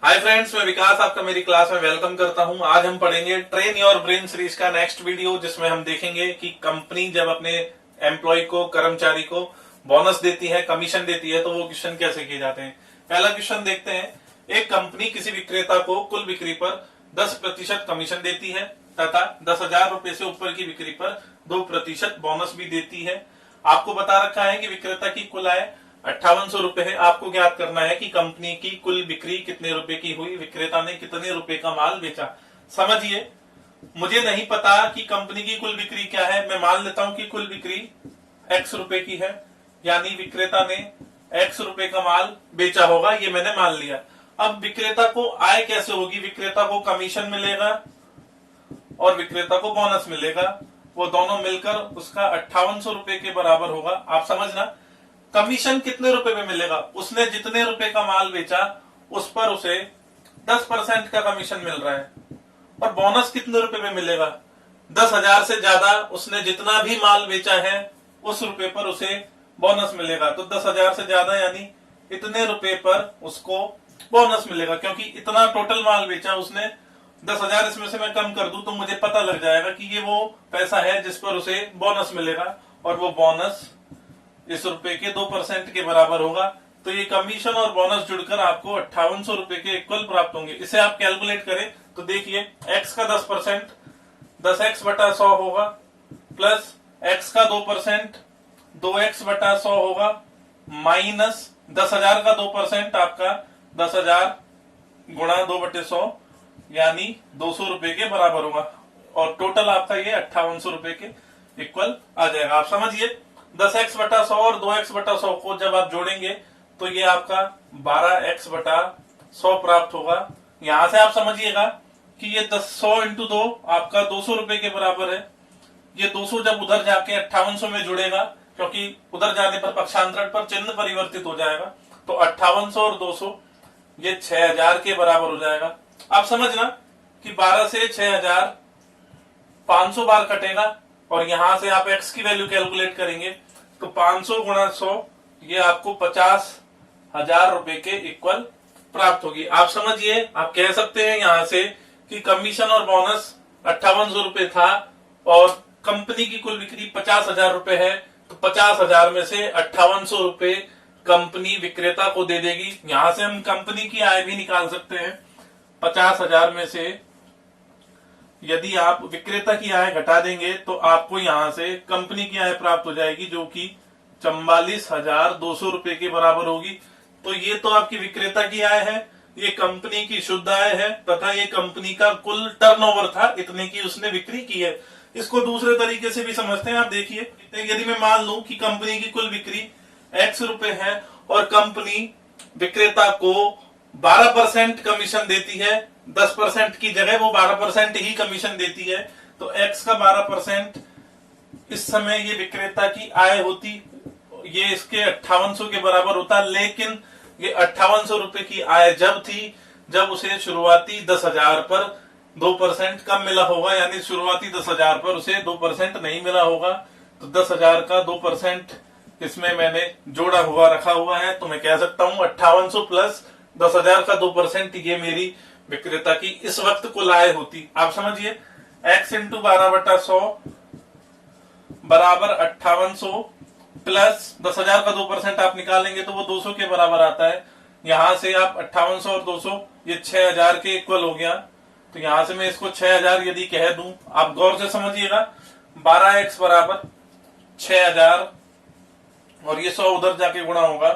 Hi friends, मैं विकास आपका मेरी क्लास में वेलकम करता हूं। आज हम पढ़ेंगे ट्रेन योर ब्रेन सीरीज का नेक्स्ट वीडियो, जिसमें हम देखेंगे कि कंपनी जब अपने एम्प्लॉय को, कर्मचारी को बोनस देती है, कमीशन देती है, तो वो क्वेश्चन कैसे किए जाते हैं। पहला क्वेश्चन देखते हैं। एक कंपनी किसी विक्रेता को कुल बिक्री पर 10% कमीशन देती है तथा 10,000 रुपए से ऊपर की बिक्री पर 2% बोनस भी देती है। आपको बता रखा है कि विक्रेता की कुल आय 5800 रुपए है। आपको ज्ञात करना है कि कंपनी की कुल बिक्री कितने रुपए की हुई, विक्रेता ने कितने रुपए का माल बेचा। समझिए, मुझे नहीं पता कि कंपनी की कुल बिक्री क्या है। मैं मान लेता हूं कि कुल बिक्री x रुपए की है, यानी विक्रेता ने x रुपए का माल बेचा होगा, ये मैंने मान लिया। अब विक्रेता को आय कैसे होगी? विक्रेता को कमीशन मिलेगा और विक्रेता को बोनस मिलेगा, वो दोनों मिलकर उसका 5800 रुपए के बराबर होगा। आप समझना, कमीशन कितने रुपए में मिलेगा? उसने जितने रुपए का माल बेचा उस पर उसे 10% का कमीशन मिल रहा है। और बोनस कितने रुपए में मिलेगा? 10,000 से ज्यादा उसने जितना भी माल बेचा है उस रुपए पर उसे बोनस मिलेगा। तो 10,000 से ज्यादा यानी इतने रुपए पर उसको बोनस मिलेगा, क्योंकि इतना टोटल माल बेचा उसने। 10,000 इसमें से मैं कम कर दूं तो मुझे पता लग जाएगा कि ये वो पैसा है जिस पर उसे बोनस मिलेगा, और वो बोनस इस रुपए के 2% के बराबर होगा। तो ये कमीशन और बोनस जुड़कर आपको 5800 रुपए के इक्वल प्राप्त होंगे। इसे आप कैलकुलेट करें तो देखिए, x का 10% 10x बटा 100 होगा, प्लस x का 2% 2x बटा 100 होगा, माइनस 10,000 का 2% आपका 10,000 गुणा 2/100 यानी 200 रुपए के बराबर होगा, और टोटल आपका ये 5800 रुपए के इक्वल आ जाएगा। आप समझिए, 10x बटा 100 और 2x बटा 100 को जब आप जोड़ेंगे तो ये आपका 12x बटा 100 प्राप्त होगा। यहां से आप समझिएगा कि ये 100 इंटू 2 आपका 200 रुपए के बराबर है। ये 200 जब उधर जाके 5800 में जुड़ेगा, क्योंकि उधर जाने पर पक्षांतरण पर चिन्ह परिवर्तित हो जाएगा, तो 5800 और 200 ये 6,000 के बराबर हो जाएगा। आप समझना कि 12 से 6,000 500 बार कटेगा, और यहां से आप x की वैल्यू कैलकुलेट करेंगे तो 500 गुणा 100 ये आपको 50,000 रुपए के इक्वल प्राप्त होगी। आप समझिए, आप कह सकते हैं यहां से कि कमीशन और बोनस 5800 रुपए था और कंपनी की कुल बिक्री 50,000 रुपए है, तो 50,000 में से 5800 रुपए कंपनी विक्रेता को दे देगी। यहां से हम कंपनी की आय भी निकाल सकते हैं। 50,000 में से यदि आप विक्रेता की आय घटा देंगे तो आपको यहां से कंपनी की आय प्राप्त हो जाएगी, जो कि 44,200 रुपए के बराबर होगी। तो ये तो आपकी विक्रेता की आय है, ये कंपनी की शुद्ध आय है, तथा ये कंपनी का कुल टर्नओवर था, इतने की उसने बिक्री की है। इसको दूसरे तरीके से भी समझते हैं। आप देखिए, यदि मैं मान लूं कि कंपनी की कुल बिक्री x रुपए है और कंपनी विक्रेता को 12% कमीशन देती है, 10% की जगह वो 12% ही कमीशन देती है, तो x का 12% इस समय ये विक्रेता की आय होती, ये इसके 5800 के बराबर होता। लेकिन ये 5800 रुपए की आय जब थी जब उसे शुरुआती 10,000 पर 2% कम मिला होगा, यानी शुरुआती 10,000 पर उसे 2% नहीं मिला होगा। तो 10,000 का 2% इसमें मैंने जोड़ा हुआ रखा हुआ है, तो मैं कह सकता हूं 5800 प्लस 10,000 का 2% ये मेरी विक्रेता की इस वक्त कुल आय होती। आप समझिए, x इंटू 12/100 बराबर 5800 प्लस 10,000 का 2% आप निकालेंगे तो वो 200 के बराबर आता है। यहां से आप 5800 और 200 ये 6,000 के इक्वल हो गया। तो यहां से मैं इसको 6,000 यदि कह दूं, आप गौर से समझिएगा, 12x बराबर 6,000 और ये 100 उधर जाके गुणा होगा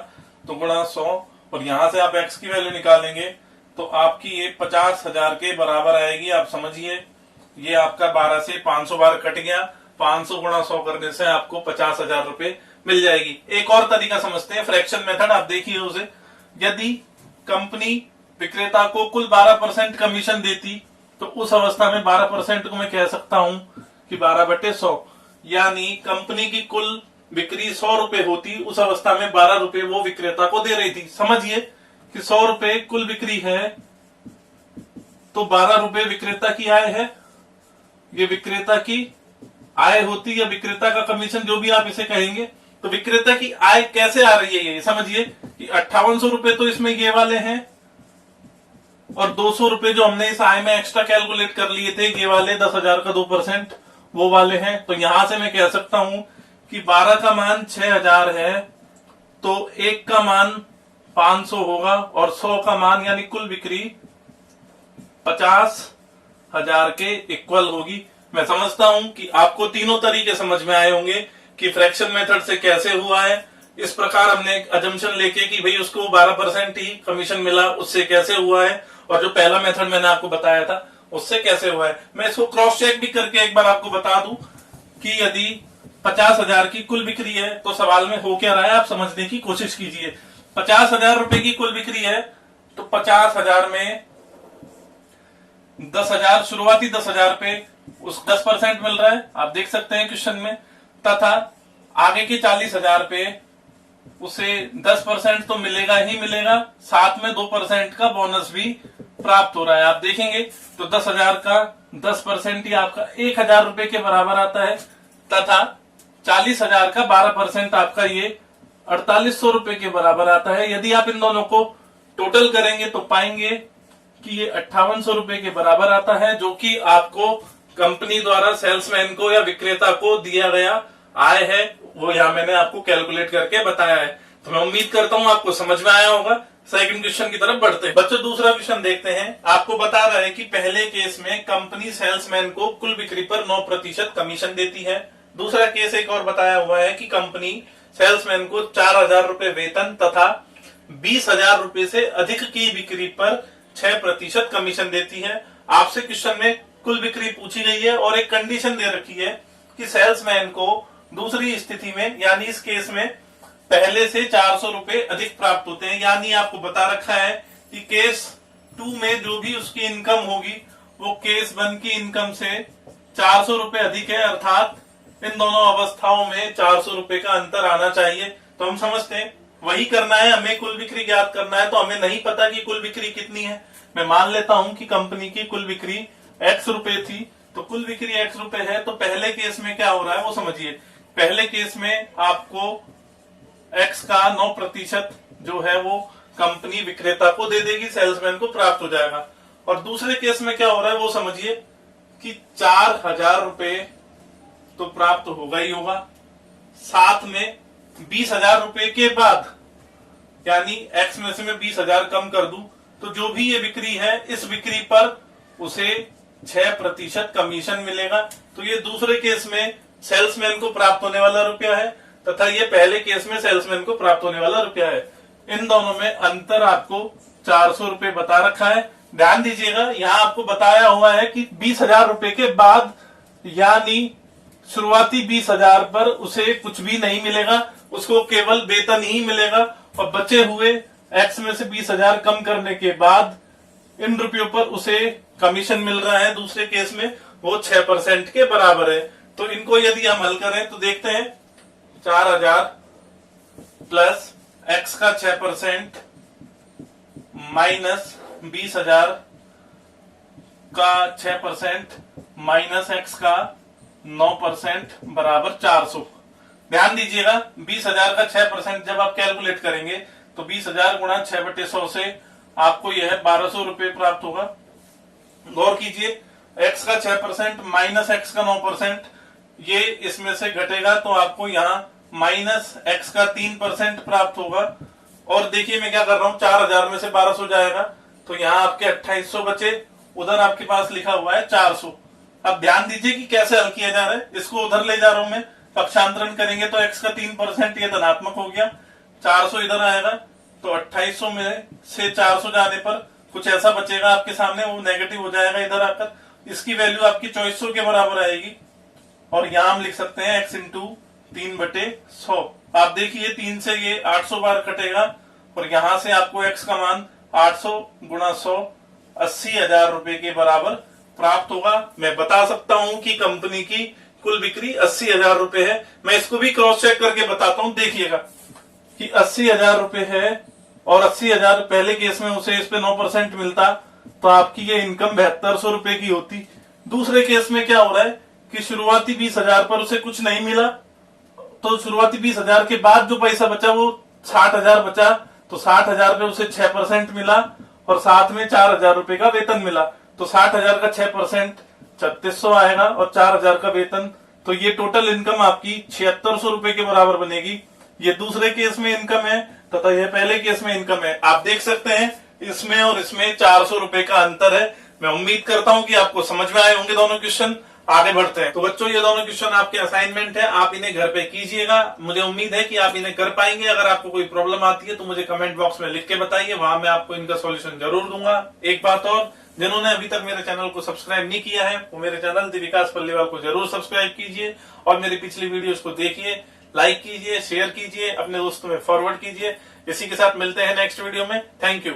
तो गुणा 100, और यहां से आप x की वैल्यू निकालेंगे तो आपकी ये 50,000 के बराबर आएगी। आप समझिए, ये आपका 12 से 500 बार कट गया, 500 गुणा 100 करने से आपको 50,000 रुपए मिल जाएगी। एक और तरीका समझते हैं, फ्रैक्शन मेथड। आप देखिए उसे, यदि कंपनी विक्रेता को कुल 12% कमीशन देती तो उस अवस्था में 12% को मैं कह सकता हूं कि 12/100, यानी कंपनी की कुल बिक्री 100 रुपए होती, उस अवस्था में 12 रुपए वो विक्रेता को दे रही थी। समझिए कि 100 रुपए कुल बिक्री है तो 12 रुपए विक्रेता की आय है। ये विक्रेता की आय होती या विक्रेता का कमीशन, जो भी आप इसे कहेंगे। तो विक्रेता की आय कैसे आ रही है, ये समझिए कि 5800 रुपए तो इसमें ये वाले हैं, और 200 रुपए जो हमने इस आय में एक्स्ट्रा कैलकुलेट कर लिए थे, ये वाले 10,000 का 2% वो वाले हैं। तो यहां से मैं कह सकता हूं कि 12 का मान 6,000 है, तो 1 का मान 500 होगा और 100 का मान यानी कुल बिक्री 50,000 के इक्वल होगी। मैं समझता हूं कि आपको तीनों तरीके समझ में आए होंगे कि फ्रैक्शन मेथड से कैसे हुआ है। इस प्रकार हमने एक अजम्पशन लेके कि भाई उसको 12% ही कमीशन मिला, उससे कैसे हुआ है, और जो पहला मेथड मैंने आपको बताया था उससे कैसे हुआ है। मैं इसको क्रॉस चेक भी करके एक बार आपको बता दूं कि यदि 50,000 की कुल बिक्री है तो सवाल में हो क्या रहा है आप समझने की कोशिश कीजिए। 50,000 रुपए की कुल बिक्री है तो 50,000 में 10,000 शुरुआती 10,000 पे उस 10% मिल रहा है, आप देख सकते हैं क्वेश्चन में, तथा आगे के 40,000 पे उसे 10% तो मिलेगा ही मिलेगा, साथ में 2% का बोनस भी प्राप्त हो रहा है। आप देखेंगे तो 10,000 का 10% ही आपका 1,000 रुपए के बराबर आता है, तथा 40,000 का 12% आपका ये 4,800 रुपए के बराबर आता है। यदि आप इन दोनों को टोटल करेंगे तो पाएंगे कि ये 5,800 रुपए के बराबर आता है, जो कि आपको कंपनी द्वारा सेल्समैन को या विक्रेता को दिया गया आय है। वो यहाँ मैंने आपको कैलकुलेट करके बताया है। तो मैं उम्मीद करता हूँ आपको समझ में आया होगा। सेकंड क्वेश्चन की तरफ बढ़ते हैं बच्चों। दूसरा क्वेश्चन देखते हैं। आपको बता रहा है कि पहले केस में कंपनी सेल्समैन को कुल बिक्री पर 9% कमीशन देती है। दूसरा केस एक और बताया हुआ है कि कंपनी सेल्समैन को 4,000 रुपए वेतन तथा 20,000 रुपए से अधिक की बिक्री पर 6% कमीशन देती है। आपसे क्वेश्चन में कुल बिक्री पूछी गई है और एक कंडीशन दे रखी है कि सेल्समैन को दूसरी स्थिति में यानी इस केस में पहले से 400 रुपए अधिक प्राप्त होते हैं। यानी आपको बता रखा है कि केस 2 में जो भी उसकी इनकम होगी वो केस 1 की इनकम से 400 रुपए अधिक है, अर्थात इन दोनों अवस्थाओं में 400 रुपए का अंतर आना चाहिए। तो हम समझते हैं वही करना है, हमें कुल बिक्री ज्ञात करना है। तो हमें नहीं पता कि कुल बिक्री कितनी है। मैं मान लेता हूं कि कंपनी की कुल बिक्री X रुपए थी, तो कुल बिक्री X रुपए है। तो पहले केस में क्या हो रहा है वो समझिए। पहले केस में आपको X का 9% जो है वो कंपनी विक्रेता को दे देगी, सेल्समैन को प्राप्त हो जाएगा। और दूसरे केस में क्या हो रहा है वो समझिए कि 4,000 रुपए तो प्राप्त होगा ही होगा, साथ में 20,000 रुपए के बाद यानी X में से मैं 20,000 कम कर दूं तो जो भी ये बिक्री है इस बिक्री पर उसे 6% कमीशन मिलेगा। तो ये दूसरे केस में सेल्समैन को प्राप्त होने वाला रुपया है तथा ये पहले केस में सेल्समैन को प्राप्त होने वाला रुपया है। इन दोनों में अंतर आपको 400 रुपए बता रखा है। ध्यान दीजिएगा, यहाँ आपको बताया हुआ है कि 20,000 रुपए के बाद यानी शुरुआती 20,000 पर उसे कुछ भी नहीं मिलेगा, उसको केवल वेतन ही मिलेगा। और बचे हुए X में से 20,000 कम करने के बाद इन रुपयों पर उसे कमीशन मिल रहा है दूसरे केस में, वो 6% के बराबर है। तो इनको यदि हम हल करें तो देखते हैं 4,000 प्लस X का 6% माइनस 20,000 का 6% माइनस X का 9% बराबर 400। ध्यान दीजिएगा 20,000 का 6% जब आप कैलकुलेट करेंगे तो 20,000 गुणा 6/100 से आपको यह 1,200 रुपए प्राप्त होगा। गौर कीजिए X का 6% माइनस X का 9%, ये इसमें से घटेगा तो आपको यहाँ माइनस X का 3% प्राप्त होगा। और देखिए मैं क्या कर रहा हूँ, 4,000 में से 1,200 जाएगा तो यहाँ आपके 2,800 बचे, उधर आपके पास लिखा हुआ है 400। अब ध्यान दीजिए कि कैसे हल किया जा रहा है। इसको उधर ले जा रहा हूं मैं, पक्षांतरण करेंगे तो X का 3% ये धनात्मक हो गया, 400 इधर आएगा तो 2,800 में से 400 जाने पर कुछ ऐसा बचेगा आपके सामने, वो नेगेटिव हो जाएगा इधर आकर। इसकी वैल्यू आपकी 2400 के बराबर आएगी और यहां हम लिख सकते हैं X इंटू 3/100। आप देखिए 3 से ये 800 बार कटेगा और यहां से आपको X का मान 800 गुणा 100 80,000 रुपए के बराबर प्राप्त होगा। मैं बता सकता हूं कि कंपनी की कुल बिक्री 80,000 रुपए है। मैं इसको भी क्रॉस चेक करके बताता हूं, देखिएगा कि 80,000 रुपए है और 80,000 पहले केस में उसे इस पे 9% मिलता तो आपकी ये इनकम 7200 रुपए की होती। दूसरे केस में क्या हो रहा है कि शुरुआती 20,000 पर उसे कुछ नहीं मिला, तो शुरुआती 20,000 के बाद जो पैसा बचा वो 60,000 बचा, तो 60,000 पे उसे 6% मिला और साथ में 4,000 रुपए का वेतन मिला, तो 60,000 का 6% 3600 आएगा और 4,000 का वेतन, तो ये टोटल इनकम आपकी 7600 रुपए के बराबर बनेगी। ये दूसरे केस में इनकम है तथा यह पहले केस में इनकम है। आप देख सकते हैं इसमें और इसमें 400 रुपए का अंतर है। मैं उम्मीद करता हूं कि आपको समझ में आए होंगे दोनों क्वेश्चन। आगे बढ़ते हैं। तो बच्चों, ये दोनों क्वेश्चन आपके असाइनमेंट है, आप इन्हें घर पे कीजिएगा। मुझे उम्मीद है कि आप इन्हें कर पाएंगे। अगर आपको कोई प्रॉब्लम आती है तो मुझे कमेंट बॉक्स में लिख के बताइए, वहां मैं आपको इनका सॉल्यूशन जरूर दूंगा। एक बात और, जिन्होंने अभी तक मेरे चैनल को सब्सक्राइब नहीं किया है वो मेरे चैनल द विकास पल्लीवाल को जरूर सब्सक्राइब कीजिए और मेरी पिछली वीडियोस को देखिए, लाइक कीजिए, शेयर कीजिए, अपने दोस्तों में फॉरवर्ड कीजिए। इसी के साथ मिलते हैं नेक्स्ट वीडियो में। Thank you.